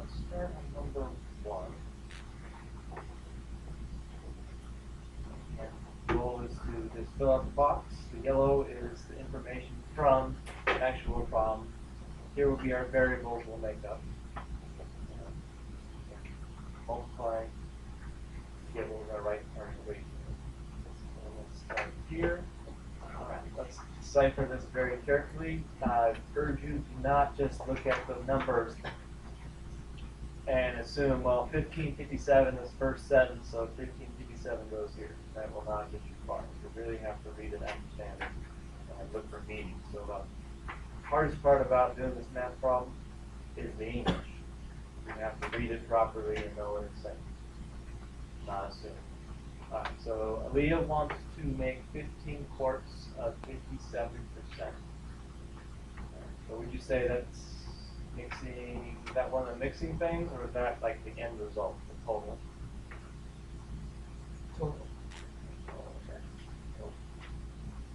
let's start on number 1. And the goal is to just fill out the box. The yellow is the information from the actual problem. Here will be our variables we'll make up. Multiply, get what we're going to write our equation. So let's start here. Alright, let's decipher this very carefully. I urge you to not just look at the numbers and assume, well, 1557 is first sentence, so 1557 goes here. That will not get you far. You really have to read it, understand it, and look for meaning. So the hardest part about doing this math problem is the English. You have to read it properly and know what it's saying. Not assume. Alright, so Aaliyah wants to make 15 quarts of 57%. So would you say that's mixing, is that one of the mixing things, or is that like the end result, the total? Total. Okay.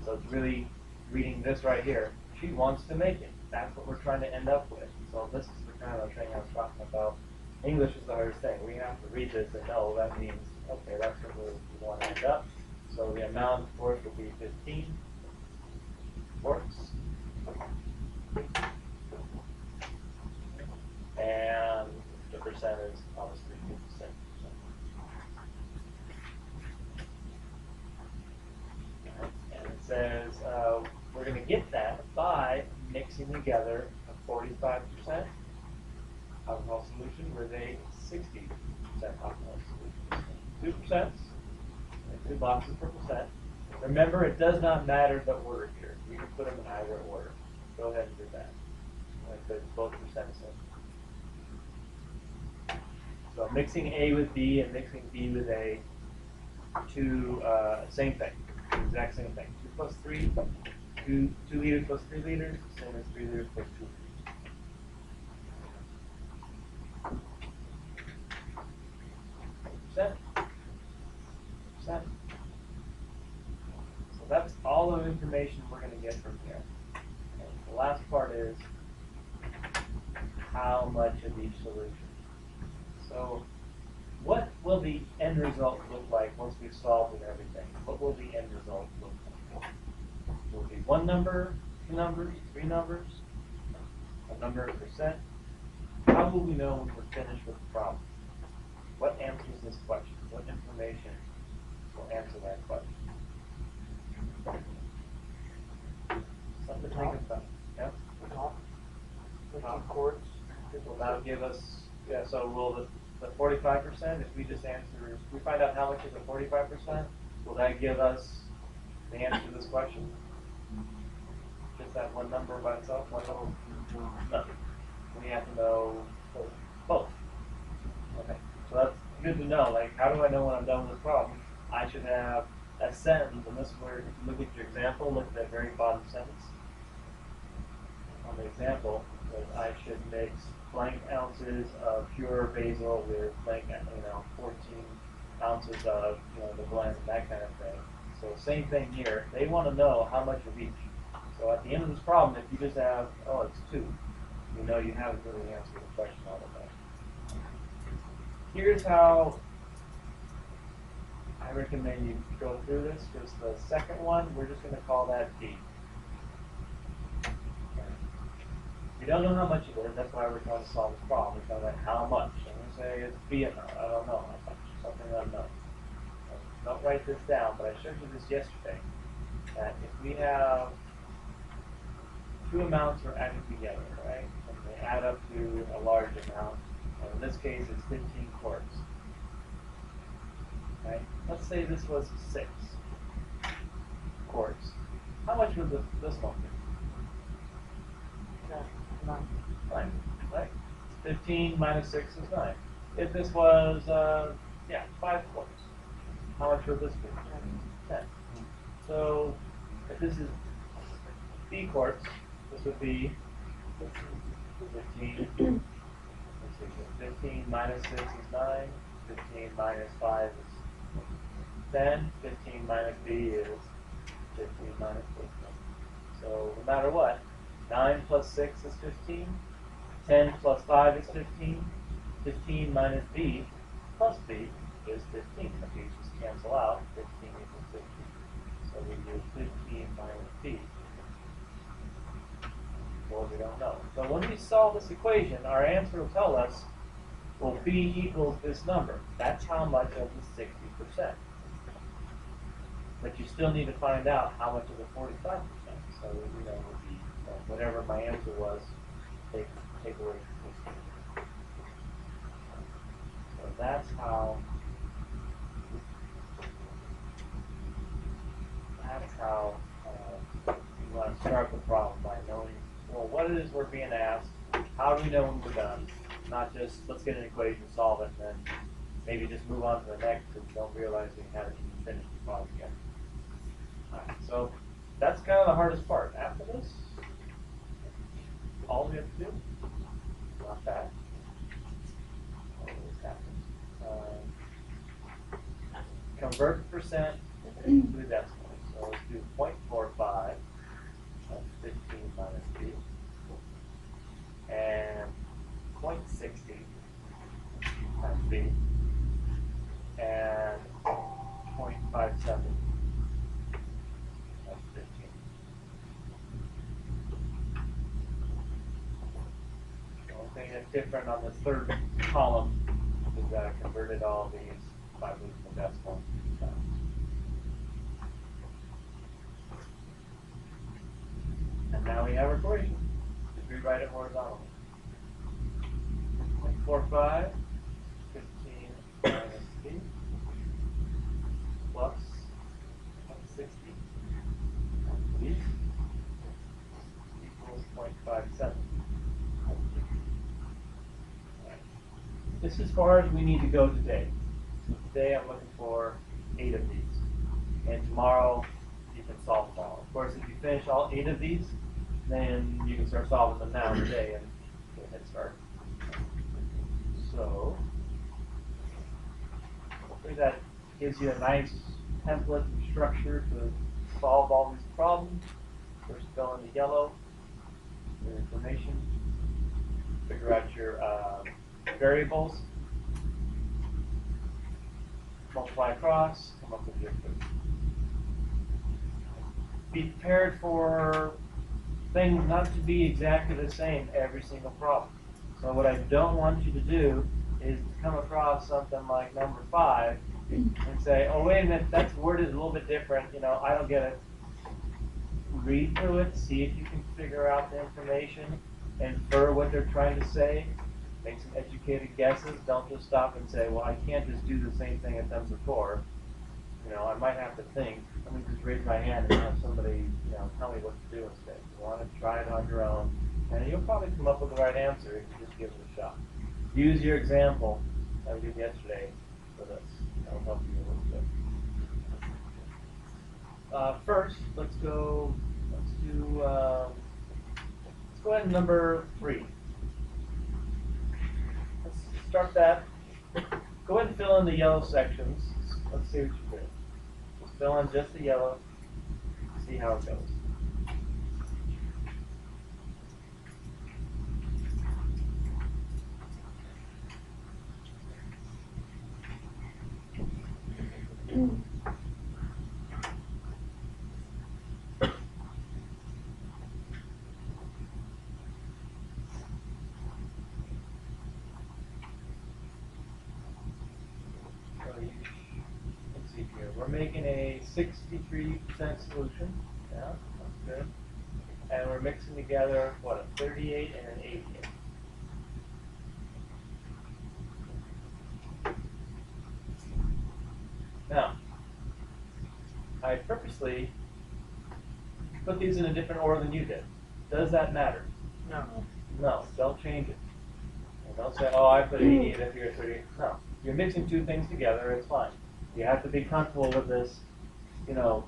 So it's really reading this right here. She wants to make it. That's what we're trying to end up with. So this is the kind of thing I was talking about. English is the hardest thing. We have to read this and know that means, okay, that's what we want to end up. So the amount, of course, will be 15 quarts. And the percent is obviously 50%. And it says we're going to get that by mixing together a 45% alcohol solution with a 60% alcohol solution. 2%, and 2 boxes per percent. Remember, it does not matter the order here. You can put them in either order. Go ahead and do that. It's both percents in. So mixing A with B and mixing B with A, same thing, exact same thing. 2 plus 3, 2 liters plus 3 liters, same as 3 liters plus 2 liters. Percent. So that's all the information we're going to get from here. And the last part is how much of each solution. So what will the end result look like once we've solved and everything? What will the end result look like? Will it be 1 number, 2 numbers, 3 numbers, a number of percent? How will we know when we're finished with the problem? What answers this question? What information will answer that question? Something to think about. Yeah? The top. 15 quarts. Will that give us, yeah, so will the 45%, if we just answer, if we find out how much is the 45%, will that give us the answer to this question? Just that one number by itself? One number? No. We have to know both. Okay. So that's good to know. Like, how do I know when I'm done with this problem? I should have a sentence, and this is where, if you look at your example, look at that very bottom sentence. On the example, I should mix blank ounces of pure basil with blank, 14 ounces of, the blend, that kind of thing. So same thing here. They want to know how much of each. So at the end of this problem, if you just have, oh, it's 2, you know you haven't really answered the question all the way. Here's how I recommend you go through this, because the second one, we're just going to call that D. We don't know how much it is, that's why we're trying to solve this problem. We're talking about how much. I'm going to say it's B amount. I don't know how much. Something unknown. Don't write this down, but I showed you this yesterday. That if we have 2 amounts are added together, right? And they add up to a large amount. And in this case, it's 15 quarts. Right? Let's say this was 6 quarts. How much would this one be? 9. 9, right? 15 minus 6 is 9. If this was, 5 quarts, how much would this be? 10. So, if this is B quarts, this would be 15. 15 minus 6 is 9. 15 minus 5 is 10. 15 minus B is 15 minus 15. So, no matter what, 9 plus 6 is 15. 10 plus 5 is 15. 15 minus b plus b is 15. If you just cancel out, 15 equals 60. So we do 15 minus b. Well, we don't know. So when we solve this equation, our answer will tell us, well, b equals this number. That's how much of the 60%. But you still need to find out how much of the 45%. So, you know, would be, whatever my answer was, take away 60. So that's how you want to start the problem, by knowing, well, what it is we're being asked, how do we know when we're done, not just let's get an equation, solve it, and then maybe just move on to the next because we don't realize we haven't even finished the problem yet. Alright, so that's kind of the hardest part. After this, all we have to do, not bad. Always happens. Convert the percent to the decimal. So let's do 0.45. That's 15 minus b. And 0.60 times b. And 0.57. That's 15. The only thing that's different on this third column is that I converted all these by moving the decimal. And now we have our equation. Just rewrite it horizontally. 0.45, 15 minus b, plus 0.60 b equals 0.57. This is as far as we need to go today. So today I'm looking for 8 of these. And tomorrow you can solve them all. Of course, if you finish all 8 of these, then you can start solving them now today and get a head start. So, hopefully that gives you a nice template and structure to solve all these problems. First, fill in the yellow, your information, figure out your variables, multiply across, come up with your equation. Be prepared for things not to be exactly the same every single problem. So what I don't want you to do is to come across something like number 5 and say, oh, wait a minute, that's worded a little bit different, you know, I don't get it. Read through it, see if you can figure out the information, infer what they're trying to say, make some educated guesses. Don't just stop and say, well, I can't just do the same thing I've done before. You know, I might have to think. Let me just raise my hand and have somebody, you know, tell me what to do instead. You want to try it on your own, and you'll probably come up with the right answer if you just give it a shot. Use your example that we did yesterday for this. That'll help you a little bit. First, let's go ahead and number 3. Let's start that. Go ahead and fill in the yellow sections. Let's see what you do. Just fill in just the yellow, see how it goes. Let's see here. We're making a 63% solution. Yeah, that's good. And we're mixing together, what, a 38 and an 88. Now, I purposely put these in a different order than you did. Does that matter? No. No, don't change it. And don't say, oh, I put 88 up here, 38. No, you're mixing two things together, it's fine. You have to be comfortable with this, you know,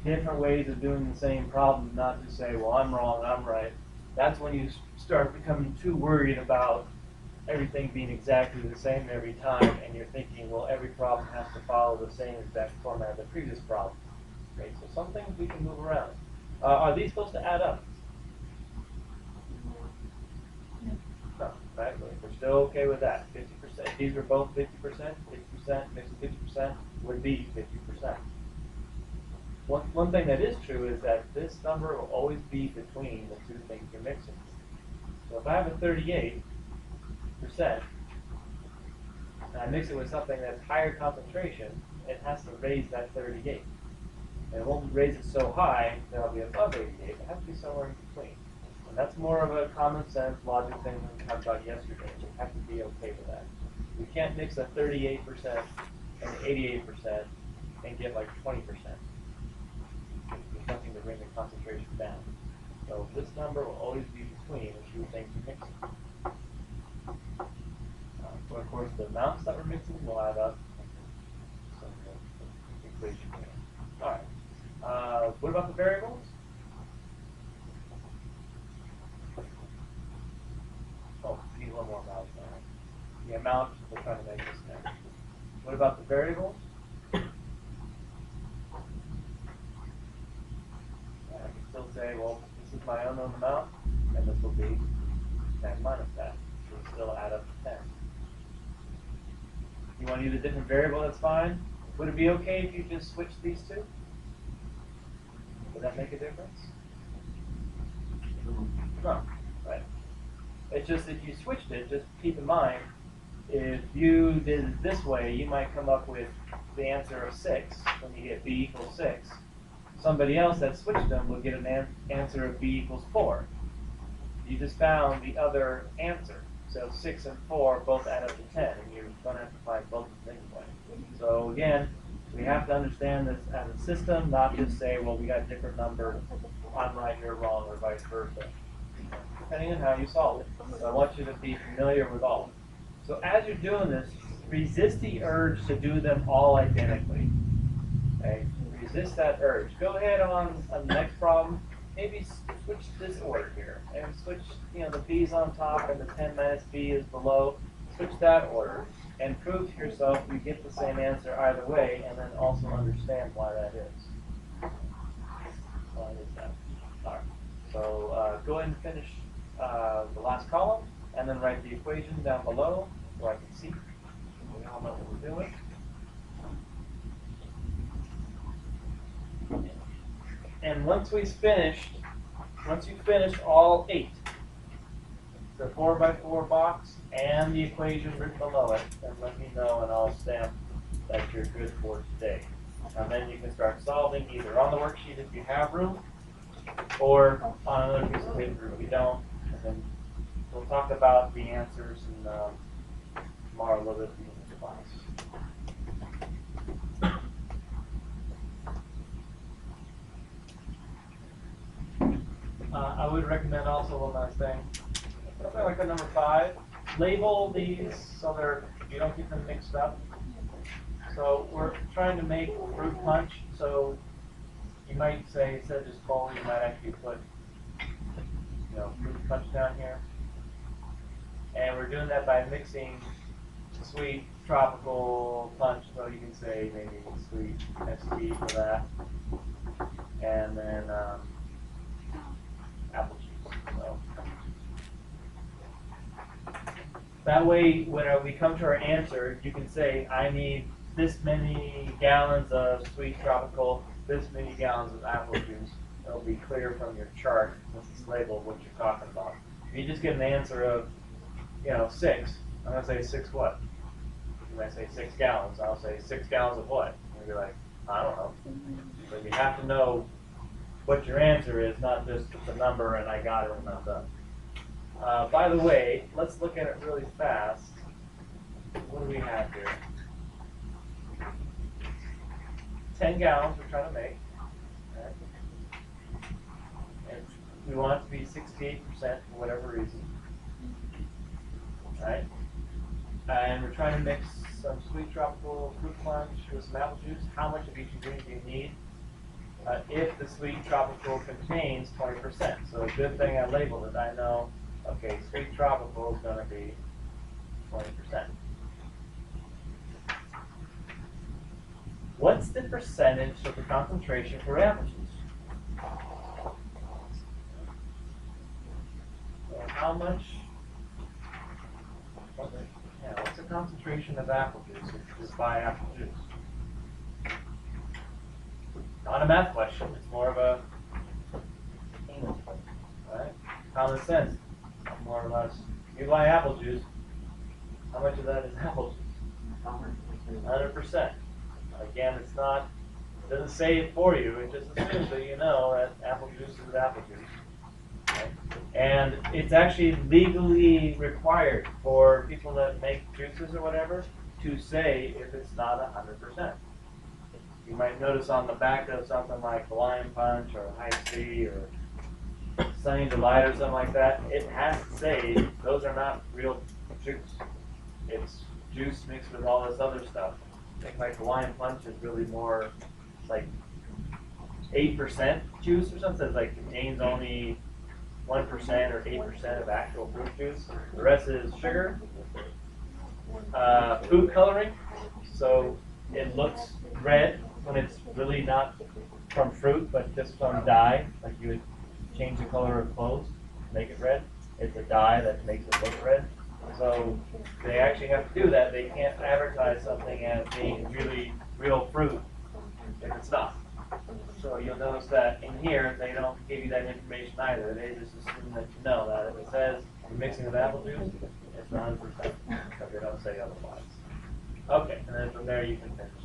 different ways of doing the same problem, not to say, well, I'm wrong, I'm right. That's when you start becoming too worried about everything being exactly the same every time, and you're thinking, well, every problem has to follow the same exact format as the previous problem. Okay, so some things we can move around. Are these supposed to add up? No, right? We're still okay with that. 50% if these were both 50%, 50%, mixed with 50% would be 50%. One thing that is true is that this number will always be between the two things you're mixing. So if I have a 38%, and I mix it with something that's higher concentration, it has to raise that 38. And it won't raise it so high that it'll be above 88. It has to be somewhere in between. And that's more of a common sense logic thing we talked about yesterday. We have to be okay with that. We can't mix a 38% and 88% and get like 20%. There's nothing to bring the concentration down. So this number will always be between the two things you're mixing. So of course the amounts that we're mixing will add up. So the equation here. All right. What about the variables? Oh, we need one more about the amount we're trying to make this now. What about the variables? I can still say, well, this is my unknown amount, and this will be 10 minus that. So it'll still add up to 10. You want to use a different variable, that's fine. Would it be okay if you just switch these two? Would that make a difference? No, right. It's just if you switched it, just keep in mind, if you did it this way, you might come up with the answer of 6 when you get b equals 6. Somebody else that switched them will get an answer of b equals 4. You just found the other answer. So 6 and 4 both add up to 10, and you're going to have to find both of them anyway. So again, we have to understand this as a system, not just say, well, we got a different number, I'm right, you're wrong, or vice versa. Depending on how you solve it. So I want you to be familiar with all of it. So as you're doing this, resist the urge to do them all identically. Okay? Resist that urge. Go ahead on the next problem. Maybe switch this order here. And switch, the b's on top and the 10 minus b is below. Switch that order. And prove to yourself you get the same answer either way, and then also understand why that is. Why is that? All right. So go ahead and finish the last column, and then write the equation down below so I can see. We all know what we're doing. And once you've finished all 8, the 4x4 box and the equation written below it, then let me know and I'll stamp that you're good for today. And then you can start solving either on the worksheet if you have room, or on another piece of paper if you don't. And then we'll talk about the answers and tomorrow a little bit in the class. I would recommend also one last thing. Something like a number 5. Label these so you don't get them mixed up. So we're trying to make fruit punch. So you might say instead of just bowl, you might actually put fruit punch down here. And we're doing that by mixing sweet tropical punch. So you can say maybe sweet ST for that, and then apple juice. So that way, when we come to our answer, you can say, I need this many gallons of sweet tropical, this many gallons of apple juice. It'll be clear from your chart, once it's labeled, what you're talking about. If you just get an answer of, 6, I'm going to say 6 what? You might say 6 gallons. I'll say 6 gallons of what? And you're like, I don't know. But you have to know what your answer is, not just the number and I got it and I'm done. By the way, let's look at it really fast. What do we have here? 10 gallons we're trying to make. Right? And we want it to be 68% for whatever reason. Right? And we're trying to mix some sweet tropical fruit punch with some apple juice. How much of each ingredient do you need? If the sweet tropical contains 20%. So a good thing I labeled it. I know, okay, sweet tropical is going to be 20%. What's the percentage of the concentration for apple juice? So how much? What's the concentration of apple juice if you buy apple juice? Not a math question, it's more of a English question, right? Common sense, more or less. You buy apple juice, how much of that is apple juice? 100%. Again, it doesn't say it for you, it just assumes that you know that apple juice is apple juice. Right? And it's actually legally required for people that make juices or whatever to say if it's not 100%. You might notice on the back of something like Hawaiian Punch or Hi-C or Sunny Delight or something like that, it has to say those are not real juice. It's juice mixed with all this other stuff. I think like Hawaiian Punch is really more, it's like 8% juice or something. It's like contains only 1% or 8% of actual fruit juice. The rest is sugar, food coloring, so it looks red when it's really not from fruit, but just from dye, like you would change the color of clothes, make it red. It's a dye that makes it look red. So they actually have to do that. They can't advertise something as being really real fruit if it's not. So you'll notice that in here, they don't give you that information either. They just assume that you know that if it says you're mixing with apple juice, it's 100%, because they don't say otherwise. Okay, and then from there you can finish.